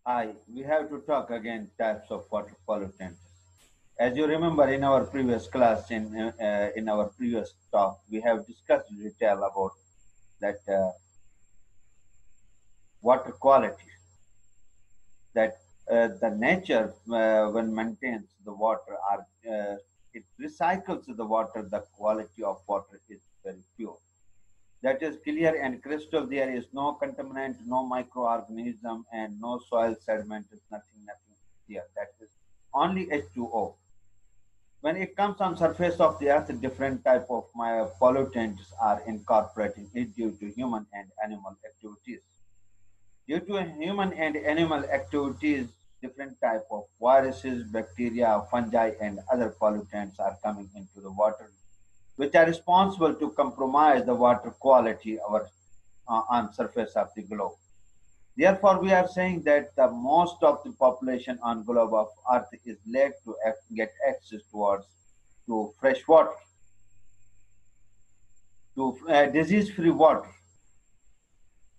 Hi, we have to talk again types of water pollutants. As you remember in our previous class, in our previous talk, we have discussed in detail about that water quality, that the nature when maintains the water, it recycles the water, the quality of water is very pure. That is clear and crystal. There is no contaminant, no microorganism, and no soil sediment. Is nothing here. That is only H2O. When it comes on surface of the earth, different type of pollutants are incorporating it due to human and animal activities. Due to human and animal activities, different type of viruses, bacteria, fungi, and other pollutants are coming into the water, which are responsible to compromise the water quality on surface of the globe. Therefore, we are saying that the most of the population on globe of Earth is lack to get access towards to fresh water, to disease-free water.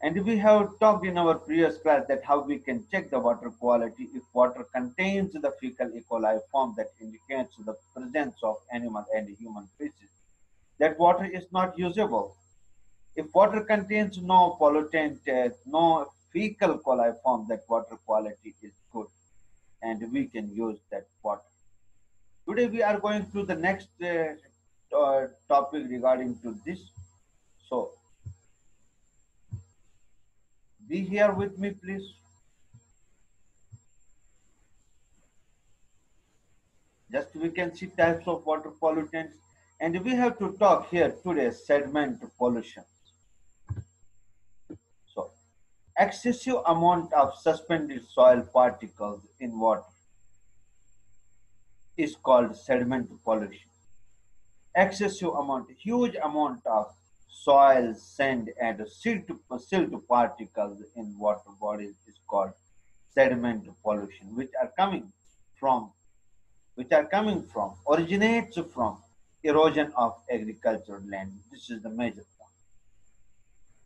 And we have talked in our previous class that how we can check the water quality if water contains the fecal E. coli form that indicates the presence of animal and human feces. That water is not usable. If water contains no pollutant, no fecal coliform, that water quality is good and we can use that water. Today we are going to the next topic regarding to this. So be here with me, please. Just we can see types of water pollutants, and we have to talk here today sediment pollution. So excessive amount of suspended soil particles in water is called sediment pollution. Excessive amount, huge amount of soil, sand, and silt particles in water bodies is called sediment pollution, from, originates from erosion of agricultural land. This is the major point.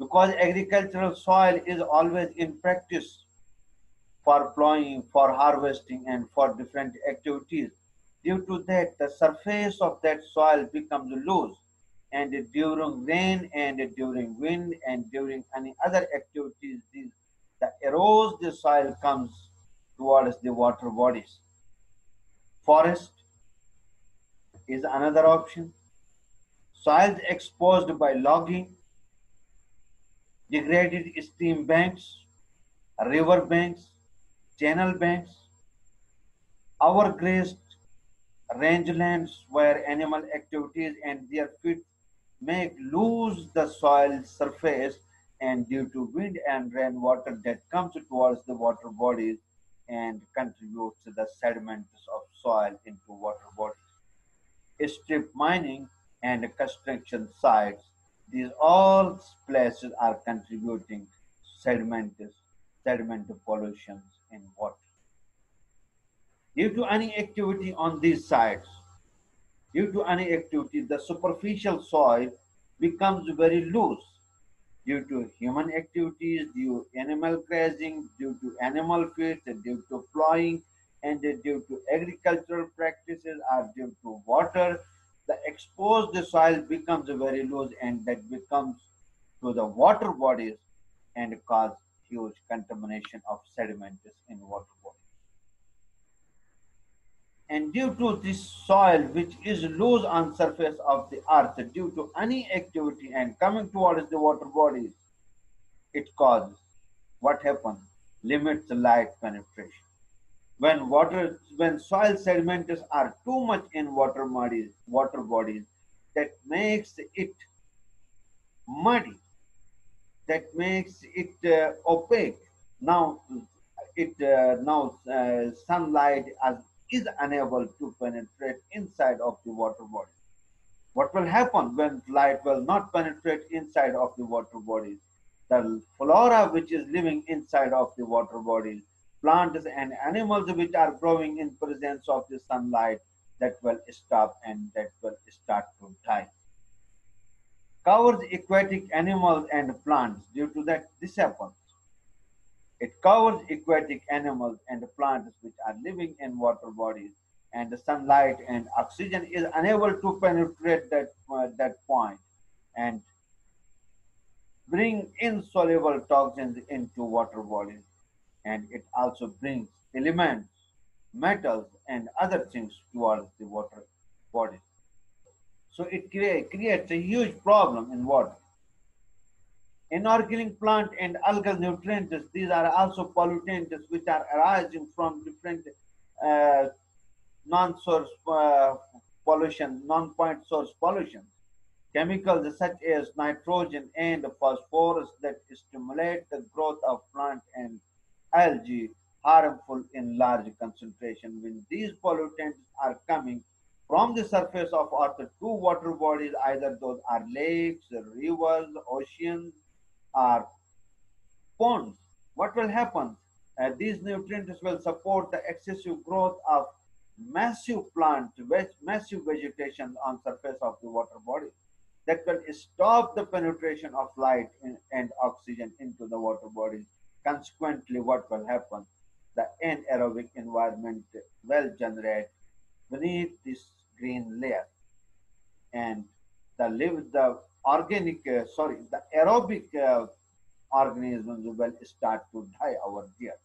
Because agricultural soil is always in practice for plowing, for harvesting, and for different activities. Due to that, the surface of that soil becomes loose, and during rain and during wind and during any other activities, the erodes the soil comes towards the water bodies. Forest is another option. Soils exposed by logging, degraded stream banks, river banks, channel banks, overgrazed rangelands where animal activities and their feet make lose the soil surface, and due to wind and rainwater that comes towards the water bodies and contributes to the sediments of soil into water bodies. Strip mining and construction sites, these all places are contributing sediment, sediment pollutions in water. Due to any activity on these sites, due to any activity, the superficial soil becomes very loose. Due to human activities, due to animal grazing, due to animal feed, due to plowing, and due to agricultural practices or due to water, the exposed soil becomes very loose, and that becomes to the water bodies and cause huge contamination of sediments in water bodies. And due to this soil which is loose on surface of the earth due to any activity and coming towards the water bodies, it causes what happens? Limits light penetration. When soil sediments are too much in water bodies, that makes it muddy, that makes it opaque. Now, sunlight is unable to penetrate inside of the water body. What will happen when light will not penetrate inside of the water bodies? The flora which is living inside of the water bodies, plants and animals which are growing in presence of the sunlight, that will stop and that will start to die. Covers aquatic animals and plants. Due to that, this happens. It covers aquatic animals and plants which are living in water bodies, and the sunlight and oxygen is unable to penetrate that point and bring insoluble toxins into water bodies. And it also brings elements, metals, and other things towards the water bodies. So it creates a huge problem in water. Inorganic plant and algal nutrients, these are also pollutants which are arising from different uh, non-source pollution, non-point source pollution. Chemicals such as nitrogen and phosphorus that stimulate the growth of plant and algae harmful in large concentration. When these pollutants are coming from the surface of Earth to water bodies, either those are lakes, rivers, oceans, or ponds, what will happen? These nutrients will support the excessive growth of massive plant, massive vegetation on surface of the water body that will stop the penetration of light and oxygen into the water body. Consequently, what will happen? The anaerobic environment will generate beneath this green layer, and the organic, the aerobic organisms will start to die over there.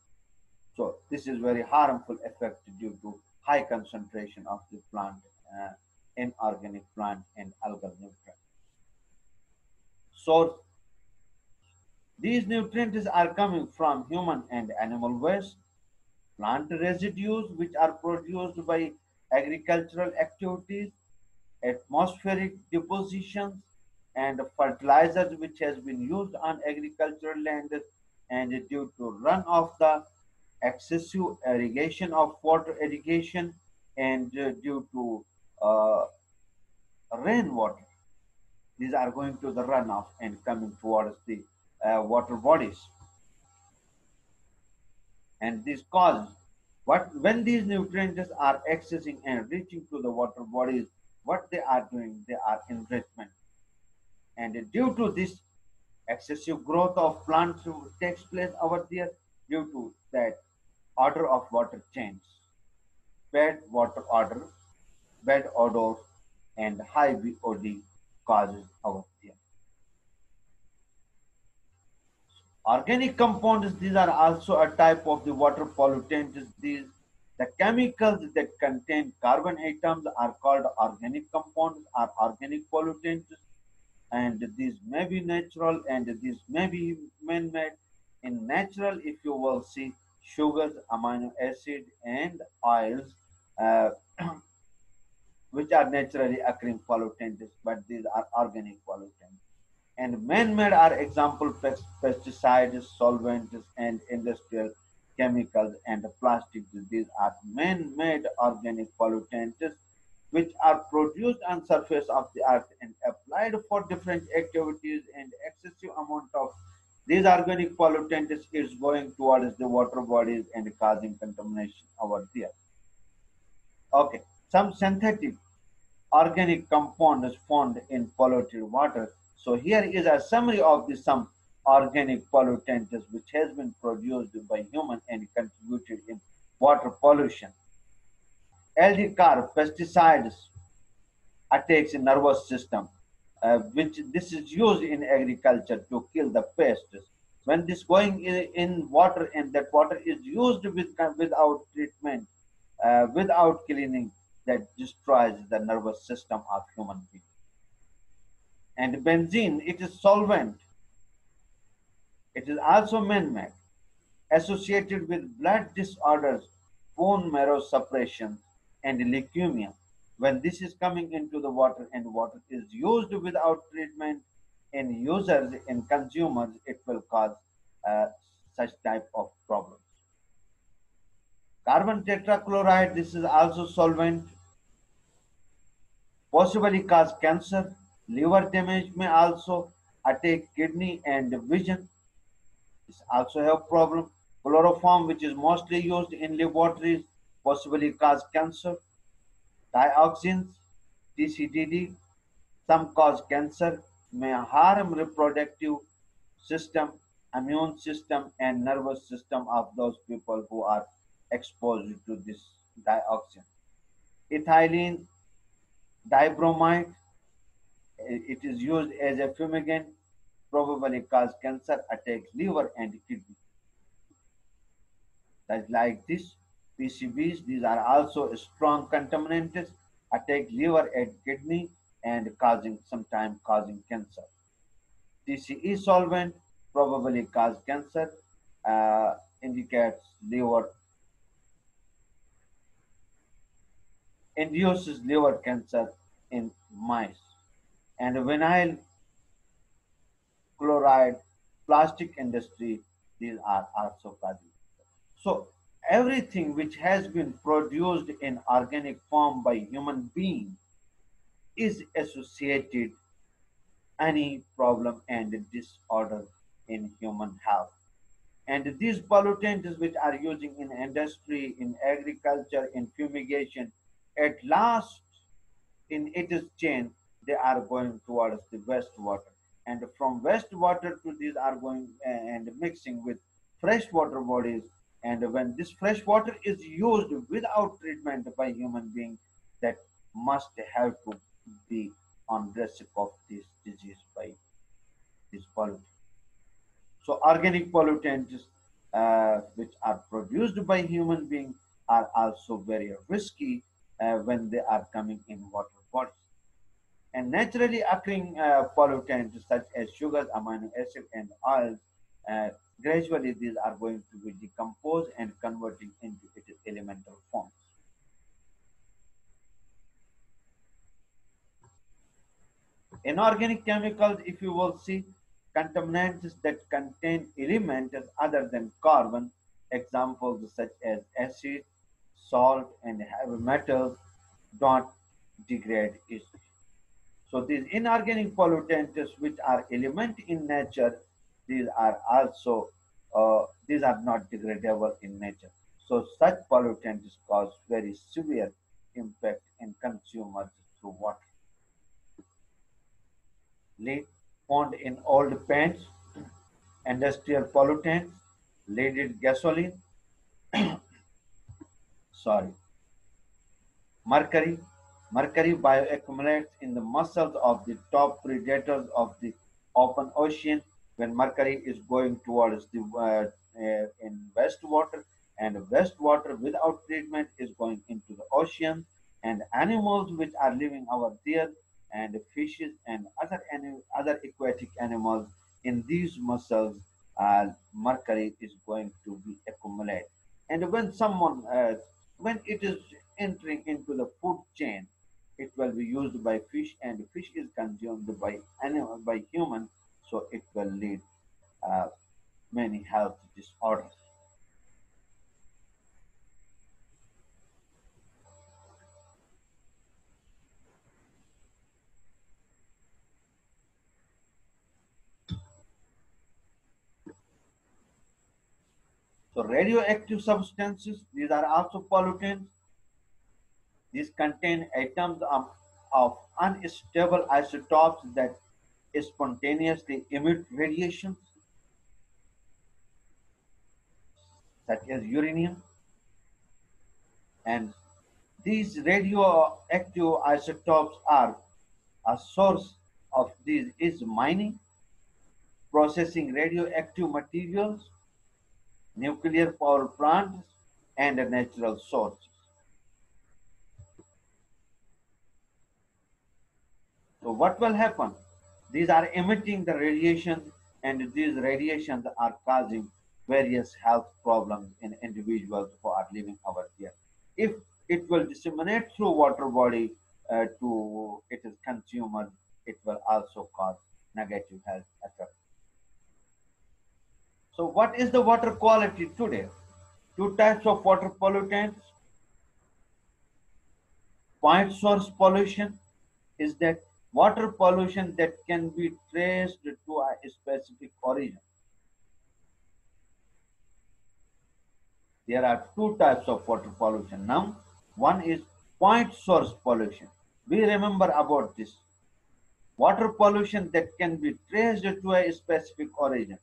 So this is very harmful effect due to high concentration of the plant, inorganic plant and algal nutrients. So these nutrients are coming from human and animal waste, plant residues which are produced by agricultural activities, atmospheric depositions, and fertilizers which has been used on agricultural land, and due to runoff the excessive irrigation of water irrigation, and due to uh, rainwater, these are going to the runoff and coming towards the water bodies. And this cause what when these nutrients are accessing and reaching to the water bodies, what they are doing, they are enrichment. And due to this excessive growth of plants takes place over there, due to that order of water change, bad water order, bad odor, and high BOD causes over there. Organic compounds, these are also a type of the water pollutants. These the chemicals that contain carbon atoms are called organic compounds or organic pollutants, and these may be natural and these may be man-made. In natural, if you will see sugars, amino acid, and oils, uh, which are naturally occurring pollutants, but these are organic pollutants. And man-made are example pesticides, solvents, and industrial chemicals and plastics. These are man-made organic pollutants which are produced on surface of the earth and applied for different activities, and excessive amount of these organic pollutants is going towards the water bodies and causing contamination over there. Okay, some synthetic organic compounds found in polluted water. So here is a summary of the some organic pollutants which has been produced by human and contributed in water pollution. LD car pesticides attacks in nervous system, which this is used in agriculture to kill the pests. When this going in water and that water is used without treatment, without cleaning, that destroys the nervous system of human beings. And benzene, it is solvent. It is also man-made, associated with blood disorders, bone marrow suppression, and leukemia. When this is coming into the water and water is used without treatment in users, in consumers, it will cause uh, such type of problems. Carbon tetrachloride, this is also solvent, possibly cause cancer. Liver damage may also attack kidney and vision. This also have problem. Chloroform, which is mostly used in laboratories, possibly cause cancer. Dioxins, TCDD, some cause cancer, may harm reproductive system. immune system and nervous system of those people who are exposed to this dioxin. Ethylene dibromide, it is used as a fumigant, probably cause cancer, attack liver and kidney. That's like this. PCBs, these are also strong contaminants, attack liver and kidney and sometimes causing cancer. TCE solvent probably cause cancer, indicates liver, induces liver cancer in mice. And vinyl chloride, plastic industry, these are also causing. So everything which has been produced in organic form by human being is associated any problem and disorder in human health. And these pollutants which are using in industry, in agriculture, in fumigation, at last in its chain, they are going towards the wastewater. And from wastewater to these are going and mixing with freshwater bodies. And when this fresh water is used without treatment by human being, that must have to be on risk of this disease by this pollutant. So organic pollutants which are produced by human beings are also very risky when they are coming in water bodies. And naturally occurring pollutants such as sugars, amino acid, and oils, uh, gradually these are going to be decomposed and converting into its elemental forms. Inorganic chemicals, if you will see, contaminants that contain elements other than carbon, examples such as acid, salt, and heavy metals, don't degrade easily. So these inorganic pollutants, which are element in nature, these are also these are not degradable in nature. So such pollutants cause very severe impact in consumers through water. Lead found in old paints, industrial pollutants, leaded gasoline, sorry, mercury. Mercury bioaccumulates in the muscles of the top predators of the open ocean when mercury is going towards the in wastewater, and wastewater without treatment is going into the ocean, and animals which are living over there and fishes and other aquatic animals in these mussels, mercury is going to be accumulated. And when it is entering into the food chain, it will be used by fish, and fish is consumed by animal, by human, so it will lead uh, many health disorders. So radioactive substances, these are also pollutants. These contain atoms of unstable isotopes that spontaneously emit radiations, such as uranium. And these radioactive isotopes are a source of these is mining, processing radioactive materials, nuclear power plants, and natural sources. So what will happen? These are emitting the radiation, and these radiations are causing various health problems in individuals who are living over here. If it will disseminate through water body to its consumer, it will also cause negative health effects. So what is the water quality today? Two types of water pollutants. Point source pollution is that water pollution that can be traced to a specific origin. There are two types of water pollution now. One is point source pollution. We remember about this. Water pollution that can be traced to a specific origin,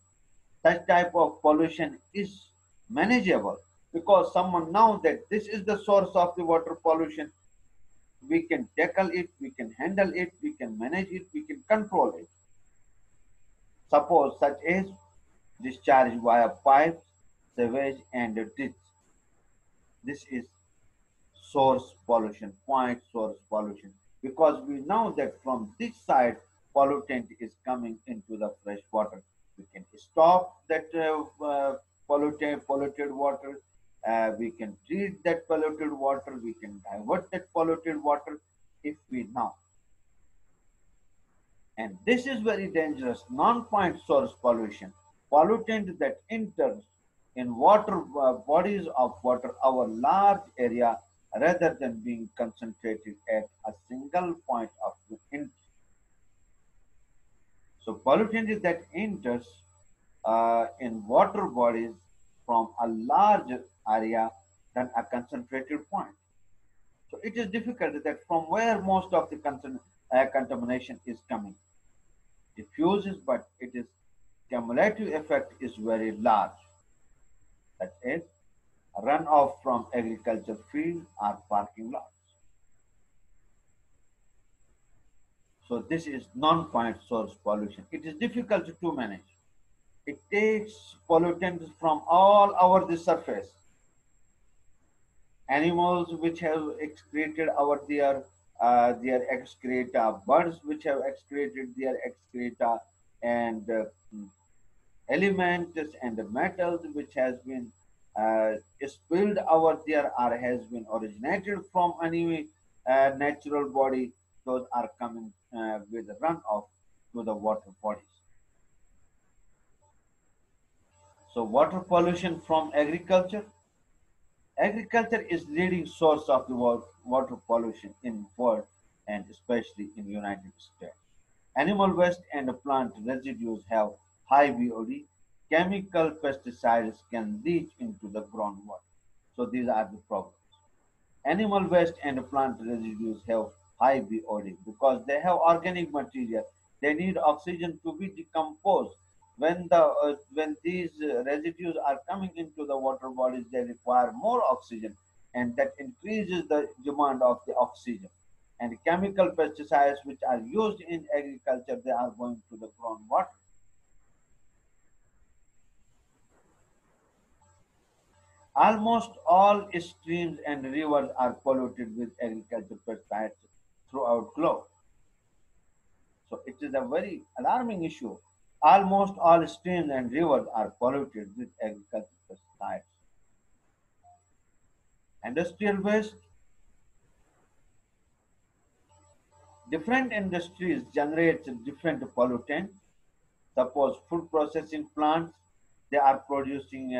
Such type of pollution is manageable because someone knows that this is the source of the water pollution. We can tackle it, we can handle it, we can manage it, we can control it. Suppose such as discharge via pipes, sewage, and ditch. This is source pollution, point source pollution, because we know that from this side pollutant is coming into the fresh water. We can stop that polluted water. We can treat that polluted water. We can divert that polluted water if we know. And this is very dangerous. Non-point source pollution, pollutant that enters in water bodies of water over large area rather than being concentrated at a single point of entry. So pollutant that enters in water bodies from a large area than a concentrated point. So it is difficult that from where most of the contamination is coming. Diffuses, but it is cumulative effect is very large. That is, runoff from agriculture field or parking lots. So this is non-point source pollution. It is difficult to manage. It takes pollutants from all over the surface. Animals which have excreted over their excreta, birds which have excreted their excreta, and elements and metals which has been spilled over there or has been originated from any natural body, those are coming with runoff to the water bodies. So water pollution from agriculture. Agriculture is leading source of the water pollution in world and especially in United States. Animal waste and plant residues have high BOD. Chemical pesticides can leach into the groundwater. So these are the problems. Animal waste and plant residues have high BOD because they have organic material. They need oxygen to be decomposed. When these residues are coming into the water bodies, they require more oxygen, and that increases the demand of the oxygen. And chemical pesticides which are used in agriculture, they are going to the groundwater. Almost all streams and rivers are polluted with agricultural pesticides throughout globe. So it is a very alarming issue. Almost all streams and rivers are polluted with agricultural pesticides. Industrial waste. Different industries generate different pollutants. Suppose food processing plants, they are producing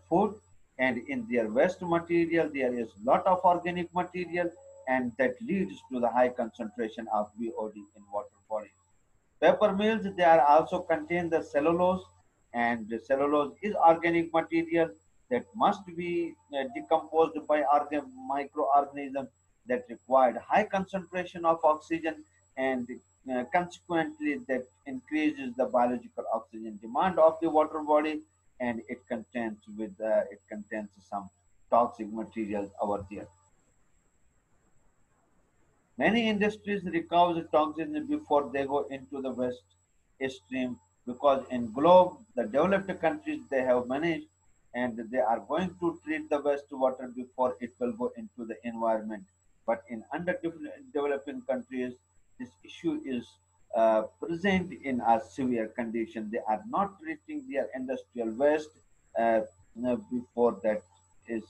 food, and in their waste material there is lot of organic material, and that leads to the high concentration of BOD in water bodies. Paper mills, they are also contain the cellulose, and the cellulose is organic material that must be decomposed by microorganisms that required high concentration of oxygen, and consequently that increases the biological oxygen demand of the water body, and it contains some toxic materials over there. Many industries recover toxins before they go into the waste stream because in globe, the developed countries, they have managed, and they are going to treat the wastewater before it will go into the environment. But in underdeveloping countries, this issue is present in a severe condition. They are not treating their industrial waste before that is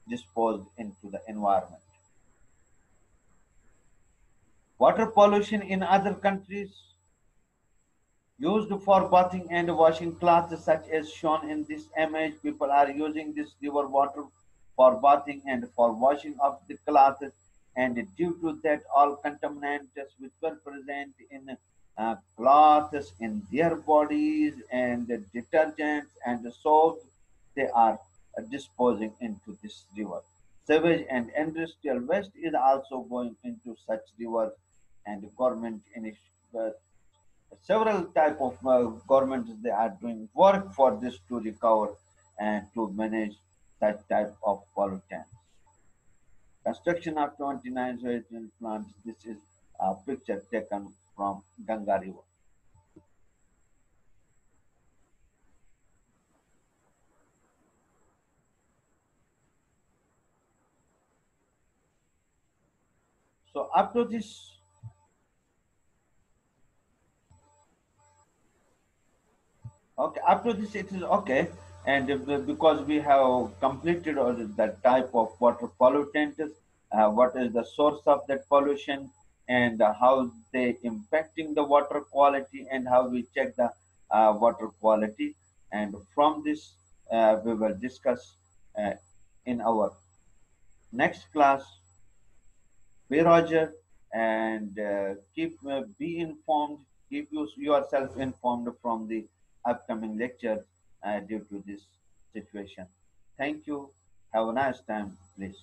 disposed into the environment. Water pollution in other countries used for bathing and washing clothes, such as shown in this image. People are using this river water for bathing and for washing of the clothes, and due to that, all contaminants which were present in clothes in their bodies and the detergents and the soaps, they are disposing into this river. Sewage and industrial waste is also going into such rivers, and government several type of governments they are doing work for this to recover and to manage that type of pollutants. Construction of 29 sewage plants. This is a picture taken from Ganga River. So up to this, okay, up to this it is okay, and because we have completed all the type of water pollutants, what is the source of that pollution, and how they impacting the water quality, and how we check the water quality, and from this we will discuss uh, in our next class. Be Roger, and keep be informed. Keep yourself informed from the upcoming lecture due to this situation. Thank you. Have a nice time, please.